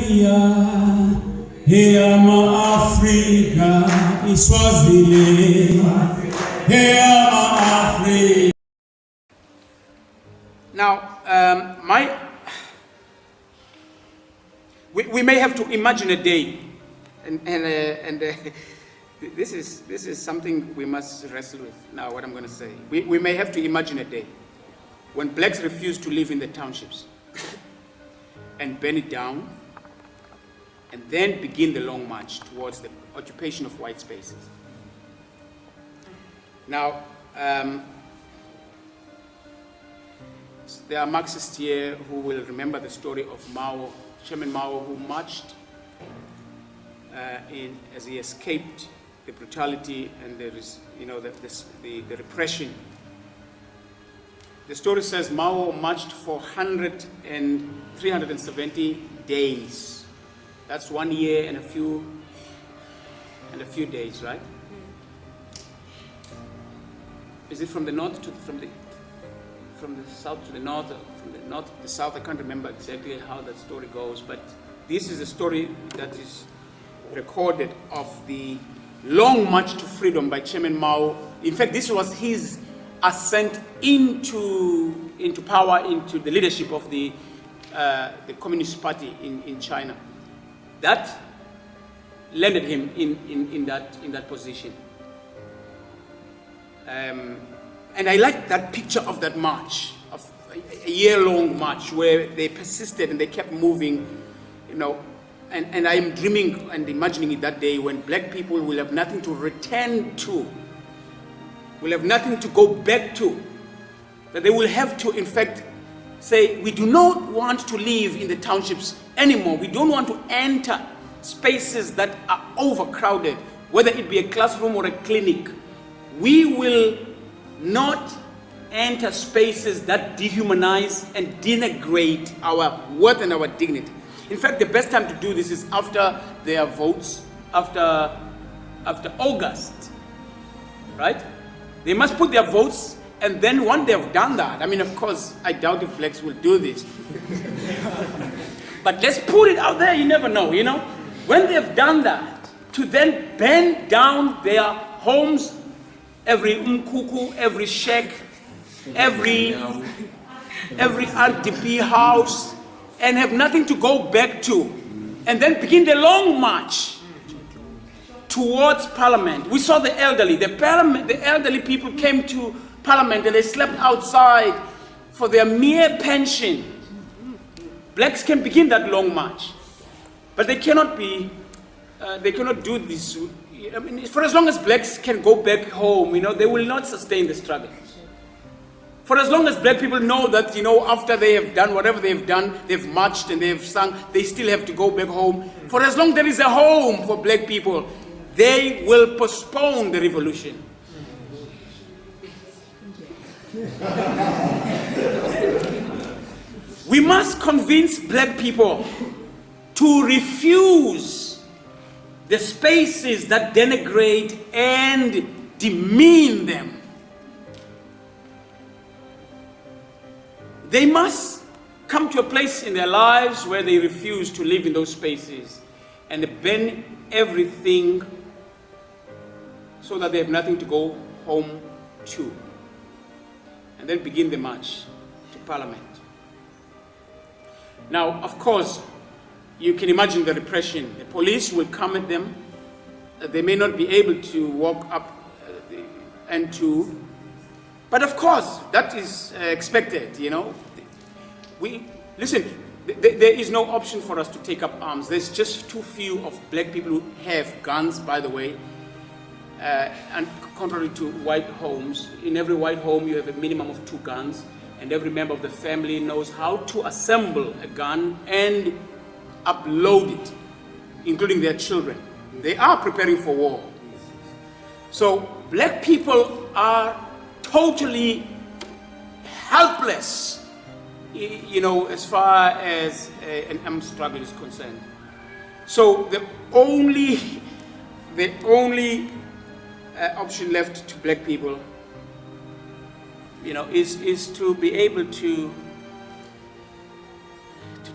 Tanzania, Heama Africa, Iswazile, Heama Africa. Now, we may have to imagine a day, and this is something we must wrestle with. Now, what I'm going to say, we may have to imagine a day when blacks refuse to live in the townships and burn it down, and then begin the long march towards the occupation of white spaces. Now, there are Marxists here who will remember the story of Mao, Chairman Mao, who marched as he escaped the brutality and the repression. The story says Mao marched for 370 days. That's 1 year and a few days, right? Is it from the north to from the south to the north, from the north to the south? I can't remember exactly how that story goes, but this is a story that is recorded of the long march to freedom by Chairman Mao. In fact, this was his ascent into power, into the leadership of the Communist Party in China. That landed him in that position. And I like that picture of that march, of a year-long march where they persisted and they kept moving, and I'm dreaming and imagining it that day when black people will have nothing to return to, will have nothing to go back to, that they will have to, in fact, say, we do not want to live in the townships anymore. We don't want to enter spaces that are overcrowded, whether it be a classroom or a clinic. We will not enter spaces that dehumanize and denigrate our worth and our dignity. In fact, the best time to do this is after their votes, after August, right? They must put their votes, and then when they've done that, I mean, of course, I doubt if blacks will do this. But let's put it out there, you never know, When they've done that, to then burn down their homes, every umkuku, every shack, every RDP house, and have nothing to go back to, and then begin the long march towards Parliament. We saw the elderly. The elderly people came to Parliament and they slept outside for their mere pension. Blacks can begin that long march, but they cannot do this. I mean, for as long as blacks can go back home, they will not sustain the struggle. For as long as black people know that, after they have done whatever they've done, they've marched and they've sung, they still have to go back home. For as long as there is a home for black people, they will postpone the revolution. We must convince black people to refuse the spaces that denigrate and demean them. They must come to a place in their lives where they refuse to live in those spaces and burn everything so that they have nothing to go home to, and then begin the march to Parliament. Now, of course, you can imagine the repression. The police will come at them. They may not be able to walk up the N2, but of course, that is expected, There is no option for us to take up arms. There's just too few of black people who have guns, by the way, and contrary to white homes. In every white home, you have a minimum of 2 guns, and every member of the family knows how to assemble a gun and upload it, including their children. They are preparing for war. So black people are totally helpless, as far as an armed struggle is concerned. So the only option left to black people, is to be able to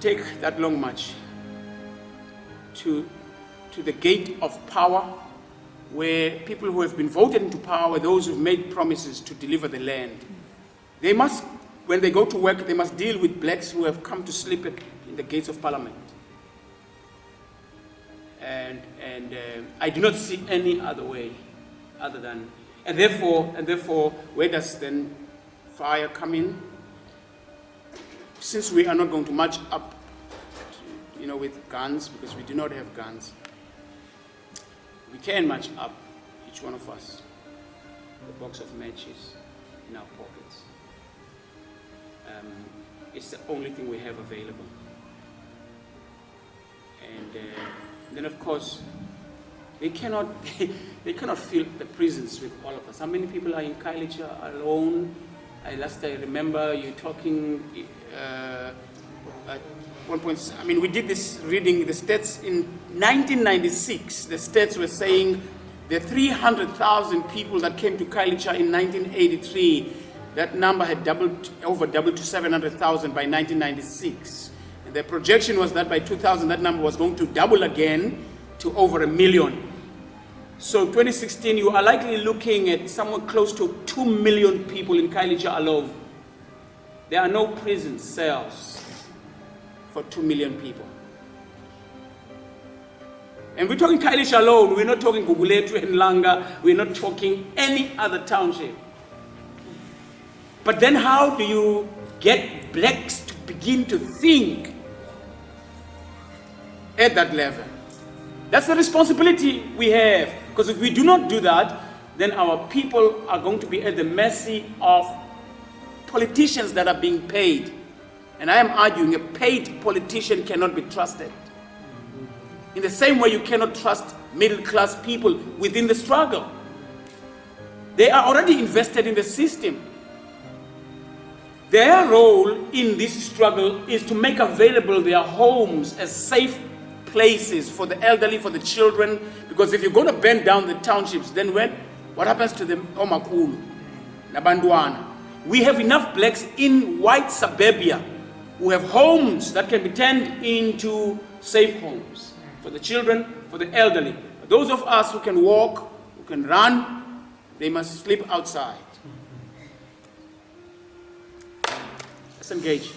take that long march to the gate of power, where people who have been voted into power, those who've made promises to deliver the land, they must, when they go to work, they must deal with blacks who have come to sleep in the gates of parliament. And I do not see any other way other than, and therefore, where does then fire come in? Since we are not going to march up, with guns, because we do not have guns, we can march up, each one of us, a box of matches in our pockets. It's the only thing we have available. And then, of course, they cannot fill the prisons with all of us. How many people are in Kailicha alone? Last I remember you talking at one point. I mean, we did this reading the stats in 1996. The stats were saying the 300,000 people that came to Kailicha in 1983. That number had over doubled to 700,000 by 1996. And the projection was that by 2000, that number was going to double again to over 1 million. So 2016, you are likely looking at somewhere close to 2 million people in Kailicha alone. There are no prison cells for 2 million people. And we're talking Kailicha alone. We're not talking Guguletu and Langa. We're not talking any other township. But then how do you get blacks to begin to think at that level? That's the responsibility we have. Because if we do not do that, then our people are going to be at the mercy of politicians that are being paid. And I am arguing a paid politician cannot be trusted. In the same way you cannot trust middle-class people within the struggle. They are already invested in the system. Their role in this struggle is to make available their homes as safe places for the elderly, for the children, because if you're going to burn down the townships, then what happens to the Omakulu, Nabandwana? We have enough blacks in white suburbia who have homes that can be turned into safe homes for the children, for the elderly. Those of us who can walk, who can run, they must sleep outside. Let's engage.